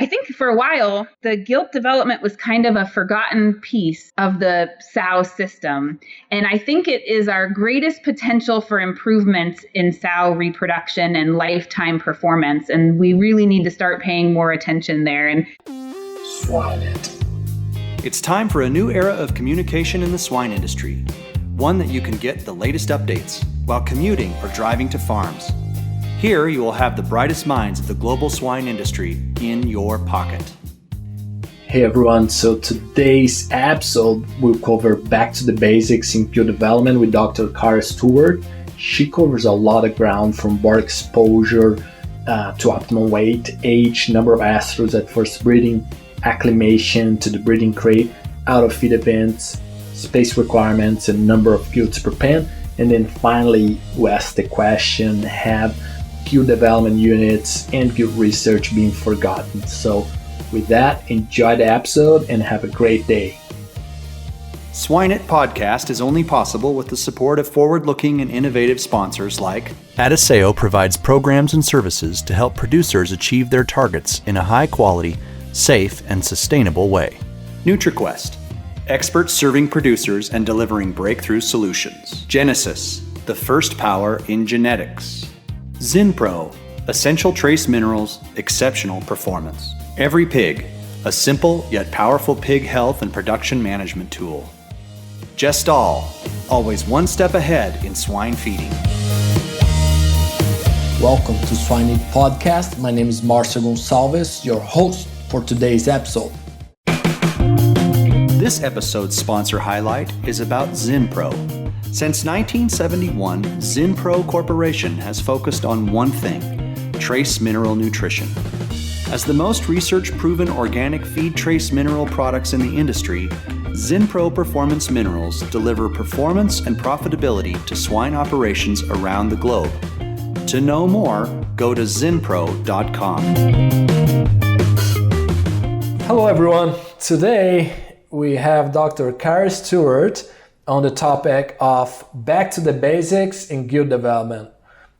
I think for a while, the gilt development was kind of a forgotten piece of the sow system. And I think it is our greatest potential for improvements in sow reproduction and lifetime performance. And we really need to start paying more attention there. And Swine It. It's time for a new era of communication in the swine industry. One that you can get the latest updates while commuting or driving to farms. Here you will have the brightest minds of the global swine industry in your pocket. Hey everyone, so today's episode will cover back to the basics in pure development with Dr. Kara Stewart. She covers a lot of ground from boar exposure to optimal weight, age, number of estrus at first breeding, acclimation to the breeding crate, out of feed events, space requirements, and number of gilts per pen. And then finally, we ask the question, have gilt development units and gilt research been forgotten? So with that, enjoy the episode and have a great day. Swine It podcast is only possible with the support of forward-looking and innovative sponsors like 𝐷𝑒SEO provides programs and services to help producers achieve their targets in a high-quality, safe, and sustainable way. NutriQuest, experts serving producers and delivering breakthrough solutions. Genesis, the first power in genetics. Zinpro, essential trace minerals, exceptional performance. Every Pig, a simple yet powerful pig health and production management tool. Gestal, always one step ahead in swine feeding. Welcome to Swine It Podcast. My name is Márcio Gonçalves, your host for today's episode. This episode's sponsor highlight is about Zinpro. Since 1971, Zinpro Corporation has focused on one thing: trace mineral nutrition. As the most research-proven organic feed trace mineral products in the industry, Zinpro Performance Minerals deliver performance and profitability to swine operations around the globe. To know more, go to zinpro.com. Hello everyone. Today we have Dr. Kara Stewart on the topic of back to the basics in gilt development.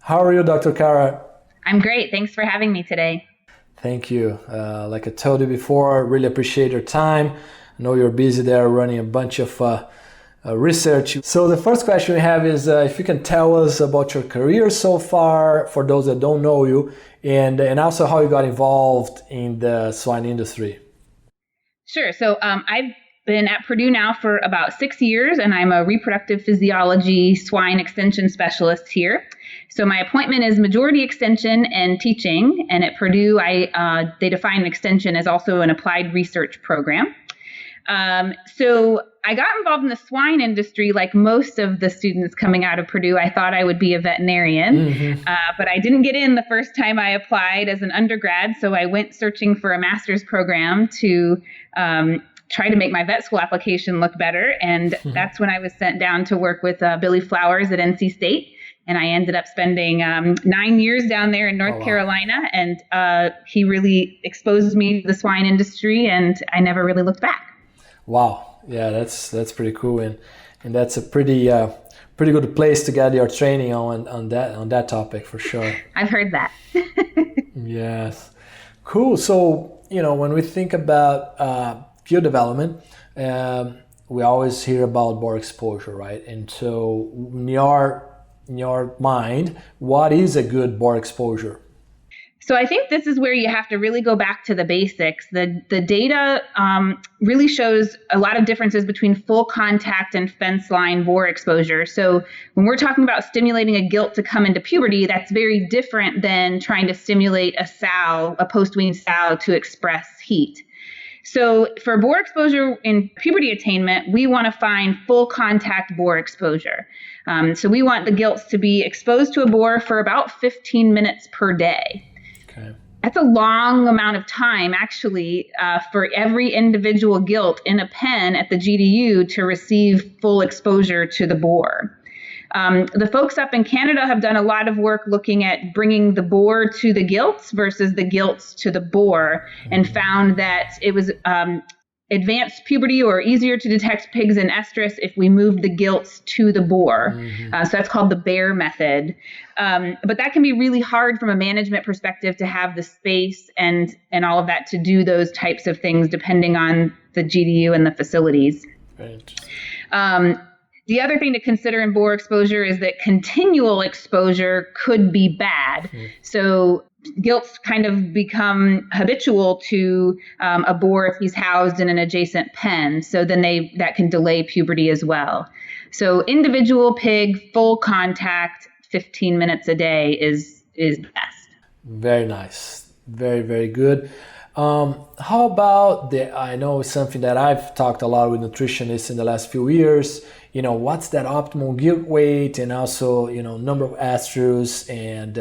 How are you, Dr. Kara? I'm great. Thanks for having me today. Thank you. Like I told you before, really appreciate your time. I know you're busy there running a bunch of research. So the first question we have is if you can tell us about your career so far, for those that don't know you, and also how you got involved in the swine industry. Sure. So I've been at Purdue now for about 6 years, and I'm a reproductive physiology swine extension specialist here. So my appointment is majority extension and teaching, and at Purdue, they define extension as also an applied research program. So I got involved in the swine industry like most of the students coming out of Purdue. I thought I would be a veterinarian, but I didn't get in the first time I applied as an undergrad. So I went searching for a master's program to try to make my vet school application look better. And that's when I was sent down to work with Billy Flowers at NC State. And I ended up spending 9 years down there in North Carolina. And he really exposed me to the swine industry, and I never really looked back. Wow. Yeah, that's pretty cool. And that's a pretty good place to get your training on that topic for sure. I've heard that. Yes. Cool. So, when we think about gilt development, we always hear about boar exposure, right? And so in your mind, what is a good boar exposure? So I think this is where you have to really go back to the basics. The data really shows a lot of differences between full contact and fence line boar exposure. So when we're talking about stimulating a gilt to come into puberty, that's very different than trying to stimulate a post-wean sow to express heat. So for boar exposure in puberty attainment, we want to find full contact boar exposure. So we want the gilts to be exposed to a boar for about 15 minutes per day. Okay. That's a long amount of time, actually, for every individual gilt in a pen at the GDU to receive full exposure to the boar. The folks up in Canada have done a lot of work looking at bringing the boar to the gilts versus the gilts to the boar, and found that it was advanced puberty or easier to detect pigs in estrus if we moved the gilts to the bore. So that's called the bear method. But that can be really hard from a management perspective to have the space and all of that to do those types of things depending on the GDU and the facilities. Very interesting. The other thing to consider in boar exposure is that continual exposure could be bad. So gilts kind of become habitual to a boar if he's housed in an adjacent pen. So then that can delay puberty as well. So individual pig, full contact, 15 minutes a day is best. Very nice. Very, very good. How about I know it's something that I've talked a lot with nutritionists in the last few years. What's that optimal gilt weight, and also, number of estrus, and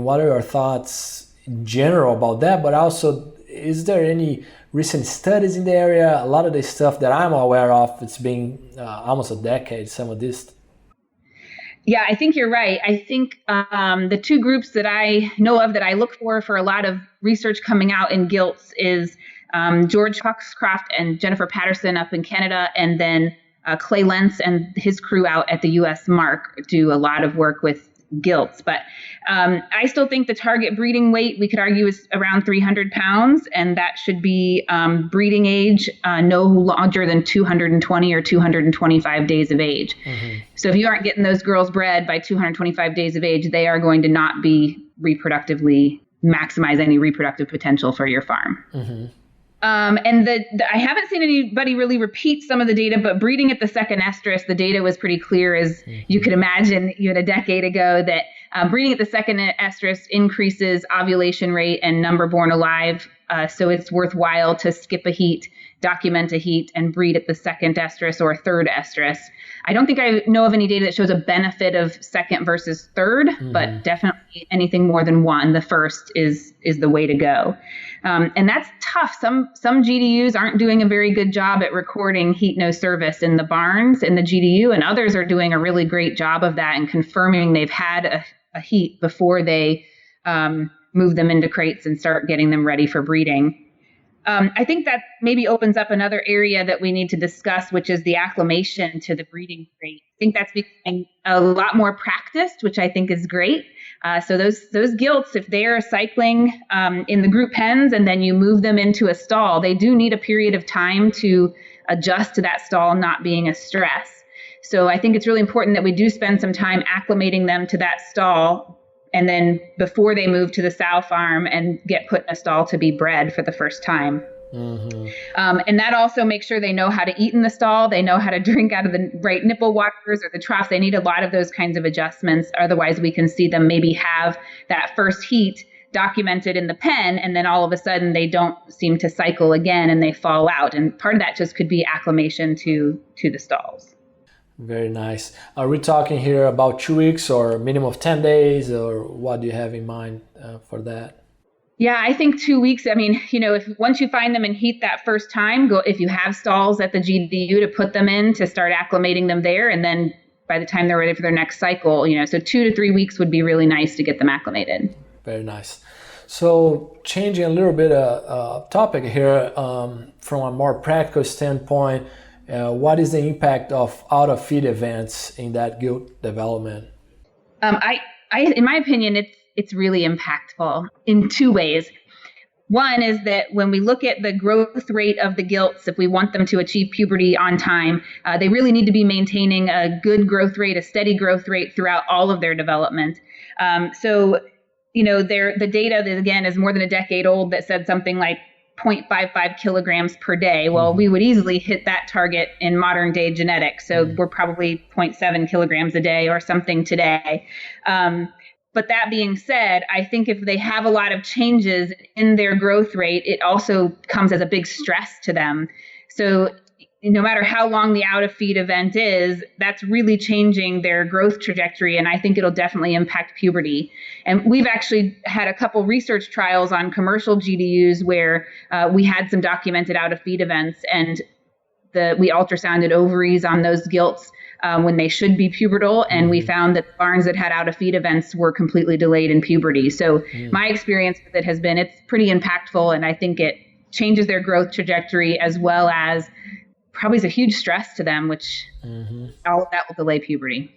what are your thoughts in general about that? But also, is there any recent studies in the area? A lot of the stuff that I'm aware of, it's been almost a decade, some of this. Yeah, I think you're right. I think the two groups that I know of that I look for a lot of research coming out in gilts is George Foxcroft and Jennifer Patterson up in Canada, and then Clay Lentz and his crew out at the US Mark do a lot of work with gilts. But I still think the target breeding weight, we could argue, is around 300 pounds, and that should be breeding age no larger than 220 or 225 days of age. So if you aren't getting those girls bred by 225 days of age, they are going to not be reproductively maximize any reproductive potential for your farm. And I haven't seen anybody really repeat some of the data, but breeding at the second estrus, the data was pretty clear, as you could imagine even a decade ago, that breeding at the second estrus increases ovulation rate and number born alive. So it's worthwhile to skip a heat, document a heat, and breed at the second estrus or third estrus. I don't think I know of any data that shows a benefit of second versus third, but definitely anything more than one, the first is the way to go. And that's tough. Some GDUs aren't doing a very good job at recording heat no service in the barns in the GDU, and others are doing a really great job of that and confirming they've had a heat before they move them into crates and start getting them ready for breeding. I think that maybe opens up another area that we need to discuss, which is the acclimation to the breeding crate. I think that's becoming a lot more practiced, which I think is great. So those gilts, if they're cycling in the group pens and then you move them into a stall, they do need a period of time to adjust to that stall not being a stress. So I think it's really important that we do spend some time acclimating them to that stall, and then before they move to the sow farm and get put in a stall to be bred for the first time. And that also makes sure they know how to eat in the stall. They know how to drink out of the right nipple waters or the troughs. They need a lot of those kinds of adjustments. Otherwise, we can see them maybe have that first heat documented in the pen, and then all of a sudden they don't seem to cycle again and they fall out. And part of that just could be acclimation to the stalls. Very nice. Are we talking here about 2 weeks or a minimum of 10 days, or what do you have in mind for that? Yeah, I think 2 weeks. I mean, if once you find them in heat that first time, if you have stalls at the GDU to put them in to start acclimating them there. And then by the time they're ready for their next cycle, so 2 to 3 weeks would be really nice to get them acclimated. Very nice. So changing a little bit of topic here, from a more practical standpoint, what is the impact of out-of-feed events in that gilt development? In my opinion, it's really impactful in two ways. One is that when we look at the growth rate of the gilts, if we want them to achieve puberty on time, they really need to be maintaining a good growth rate, a steady growth rate throughout all of their development. The data that, again, is more than a decade old that said something like 0.55 kilograms per day. Well, we would easily hit that target in modern day genetics. So we're probably 0.7 kilograms a day or something today. But that being said, I think if they have a lot of changes in their growth rate, it also comes as a big stress to them. So no matter how long the out of feed event is, that's really changing their growth trajectory. And I think it'll definitely impact puberty. And we've actually had a couple research trials on commercial GDUs where we had some documented out of feed events, and we ultrasounded ovaries on those gilts when they should be pubertal. And we found that barns that had out of feed events were completely delayed in puberty. So my experience with it has been, it's pretty impactful. And I think it changes their growth trajectory, as well as probably is a huge stress to them, which all of that will delay puberty.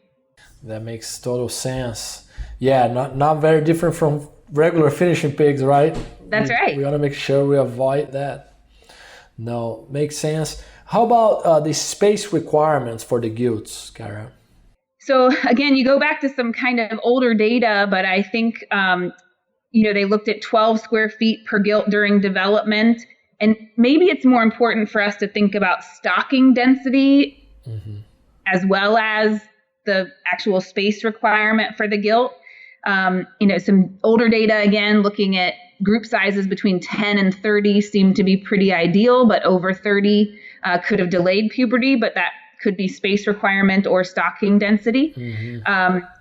That makes total sense. Yeah, not very different from regular finishing pigs, right? That's right. We want to make sure we avoid that. No, makes sense. How about the space requirements for the gilts, Kara? So again, you go back to some kind of older data, but I think, they looked at 12 square feet per gilt during development. And maybe it's more important for us to think about stocking density as well as the actual space requirement for the gilt. Some older data, again, looking at group sizes between 10 and 30 seemed to be pretty ideal, but over 30 could have delayed puberty, but that could be space requirement or stocking density.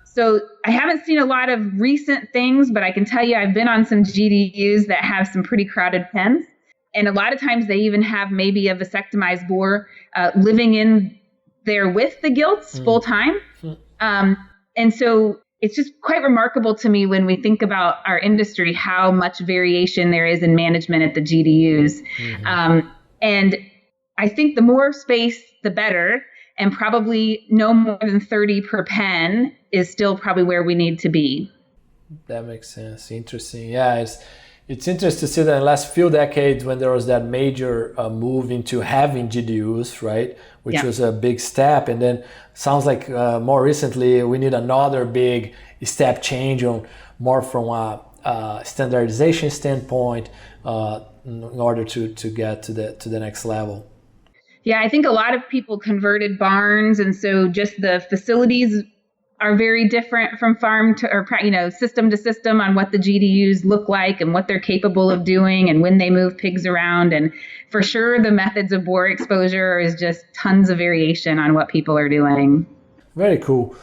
So I haven't seen a lot of recent things, but I can tell you I've been on some GDUs that have some pretty crowded pens. And a lot of times they even have maybe a vasectomized boar living in there with the gilts full time. And so it's just quite remarkable to me when we think about our industry, how much variation there is in management at the GDUs. And I think the more space, the better. And probably no more than 30 per pen is still probably where we need to be. That makes sense. Interesting. Yeah, it's interesting to see that in the last few decades when there was that major move into having GDUs, right, which was a big step. And then sounds like more recently we need another big step change on more from a standardization standpoint in order to get to the next level. Yeah, I think a lot of people converted barns, and so just the facilities are very different from farm to, or system to system on what the GDUs look like and what they're capable of doing and when they move pigs around. And for sure, the methods of boar exposure is just tons of variation on what people are doing. Very cool.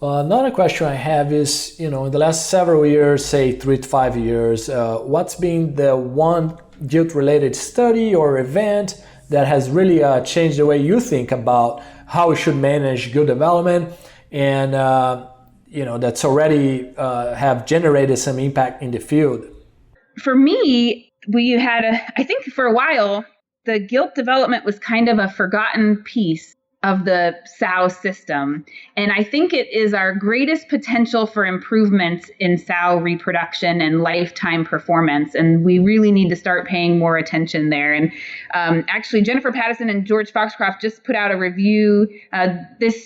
Another question I have is, in the last several years, say 3 to 5 years, what's been the one gilt-related study or event that has really changed the way you think about how we should manage gilt development and, that's already have generated some impact in the field? For me, I think for a while, the gilt development was kind of a forgotten piece of the sow system. And I think it is our greatest potential for improvements in sow reproduction and lifetime performance. And we really need to start paying more attention there. And actually, Jennifer Pattison and George Foxcroft just put out a review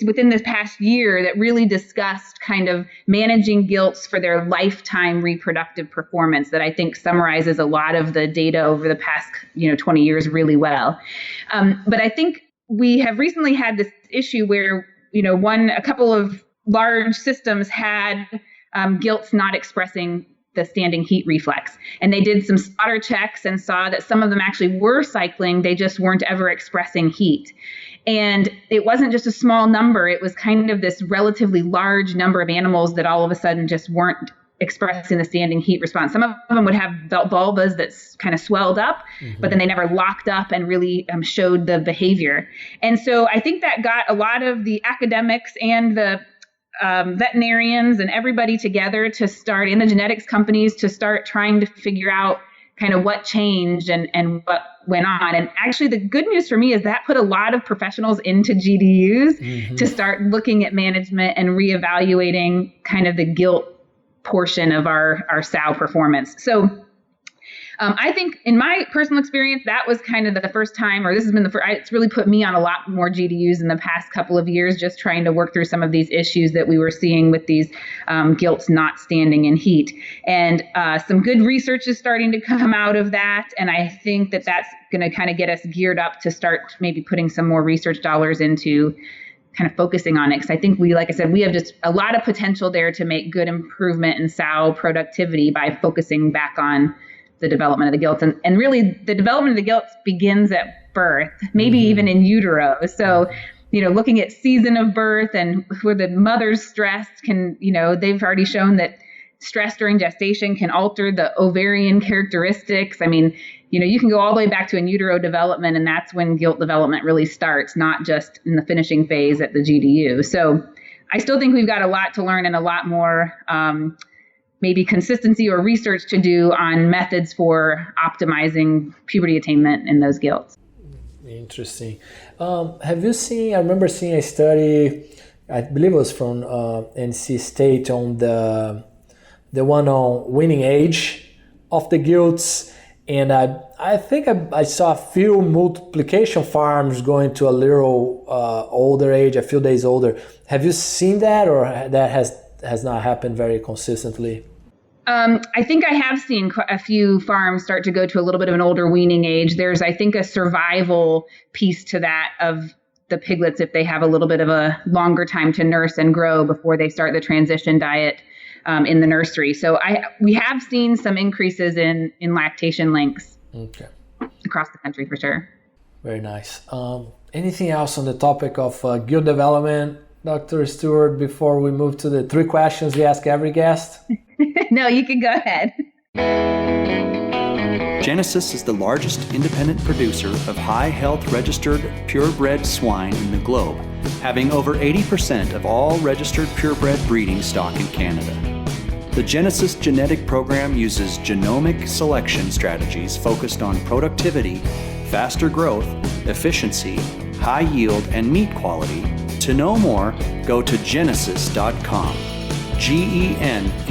within this past year that really discussed kind of managing gilts for their lifetime reproductive performance that I think summarizes a lot of the data over the past 20 years really well. But I think we have recently had this issue where, a couple of large systems had gilts not expressing the standing heat reflex. And they did some slaughter checks and saw that some of them actually were cycling, they just weren't ever expressing heat. And it wasn't just a small number, it was kind of this relatively large number of animals that all of a sudden just weren't expressing the standing heat response. Some of them would have vulvas that's kind of swelled up, but then they never locked up and really showed the behavior. And so I think that got a lot of the academics and the veterinarians and everybody together to start, and the genetics companies to start trying to figure out kind of what changed and what went on. And actually the good news for me is that put a lot of professionals into GDUs to start looking at management and reevaluating kind of the gilt portion of our sow performance. So I think in my personal experience, that was kind of the first time, or this has been it's really put me on a lot more GDUs in the past couple of years, just trying to work through some of these issues that we were seeing with these gilts not standing in heat. And some good research is starting to come out of that. And I think that that's going to kind of get us geared up to start maybe putting some more research dollars into kind of focusing on it. Because I think like I said, we have just a lot of potential there to make good improvement in sow productivity by focusing back on the development of the gilts. And really the development of the gilts begins at birth, maybe even in utero. So, looking at season of birth and where the mother's stress can, they've already shown that stress during gestation can alter the ovarian characteristics. I mean, you can go all the way back to in utero development, and that's when gilt development really starts, not just in the finishing phase at the GDU. So I still think we've got a lot to learn and a lot more maybe consistency or research to do on methods for optimizing puberty attainment in those gilts. Interesting. Have you seen, I remember seeing a study, I believe it was from NC State, on the one on winning age of the gilts. And I think I saw a few multiplication farms going to a little older age, a few days older. Have you seen that, or that has not happened very consistently? I think I have seen a few farms start to go to a little bit of an older weaning age. There's, I think, a survival piece to that of the piglets if they have a little bit of a longer time to nurse and grow before they start the transition diet in the nursery. So we have seen some increases in lactation lengths across the country for sure. Very nice. Anything else on the topic of gilt development, Dr. Stewart, before we move to the 3 questions we ask every guest? No, you can go ahead. Genesis is the largest independent producer of high health registered purebred swine in the globe, having over 80% of all registered purebred breeding stock in Canada. The Genesis genetic program uses genomic selection strategies focused on productivity, faster growth, efficiency, high yield, and meat quality. To know more, go to genesis.com. GENESUS.com.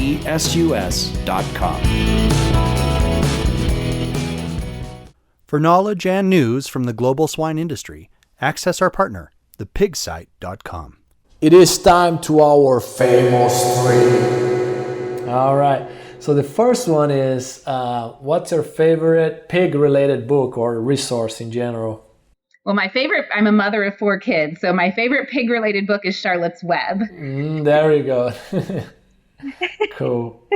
For knowledge and news from the global swine industry, access our partner, thepigsite.com. It is time to our famous 3. All right. So the first one is, what's your favorite pig-related book or resource in general? Well, I'm a mother of 4 kids, so my favorite pig-related book is Charlotte's Web. There you go. Cool.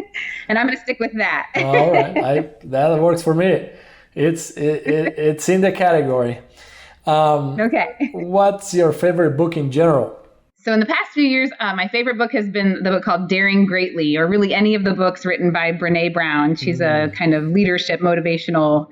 And I'm going to stick with that. All right. That works for me. It's in the category. Okay. What's your favorite book in general? So in the past few years, my favorite book has been the book called Daring Greatly, or really any of the books written by Brené Brown. She's a kind of leadership, motivational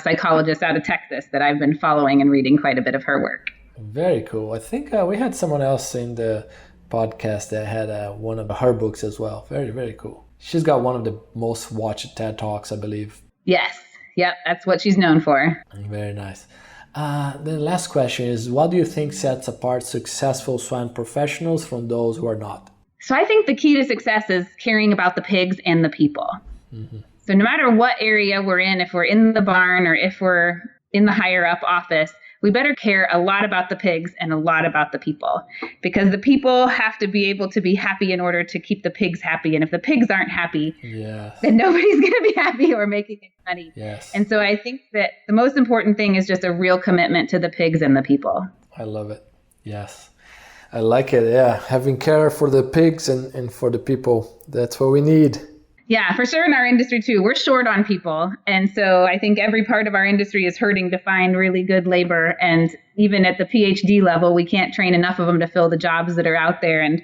psychologist out of Texas that I've been following and reading quite a bit of her work. Very cool. I think we had someone else in the podcast that had one of her books as well. Very, very cool. She's got one of the most watched TED Talks, I believe. Yes. Yep. That's what she's known for. Very nice. The last question is, what do you think sets apart successful swine professionals from those who are not? So I think the key to success is caring about the pigs and the people. Mm-hmm. So no matter what area we're in, if we're in the barn or if we're in the higher up office, we better care a lot about the pigs and a lot about the people, because the people have to be able to be happy in order to keep the pigs happy. And if the pigs aren't happy, then nobody's going to be happy or making any money. Yes. And so I think that the most important thing is just a real commitment to the pigs and the people. I love it. Yes. I like it. Yeah. Having care for the pigs and for the people. That's what we need. Yeah, for sure in our industry too. We're short on people. And so I think every part of our industry is hurting to find really good labor. And even at the PhD level, we can't train enough of them to fill the jobs that are out there. And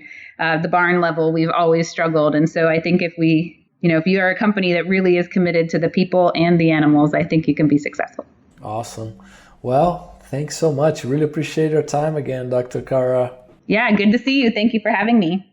the barn level, we've always struggled. And so I think if you are a company that really is committed to the people and the animals, I think you can be successful. Awesome. Well, thanks so much. Really appreciate your time again, Dr. 𝐤𝐵. Yeah, good to see you. Thank you for having me.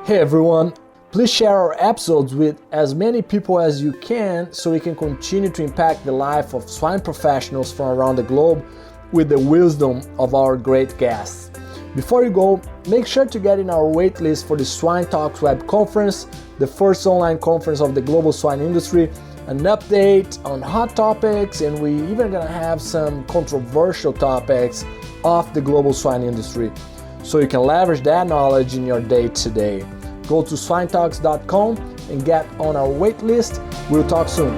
Hey everyone, please share our episodes with as many people as you can so we can continue to impact the life of swine professionals from around the globe with the wisdom of our great guests. Before you go, make sure to get in our waitlist for the Swine Talks Web Conference, the first online conference of the global swine industry, an update on hot topics, and we even gonna have some controversial topics of the global swine industry, so you can leverage that knowledge in your day-to-day. Go to swinetalks.com and get on our wait list. We'll talk soon.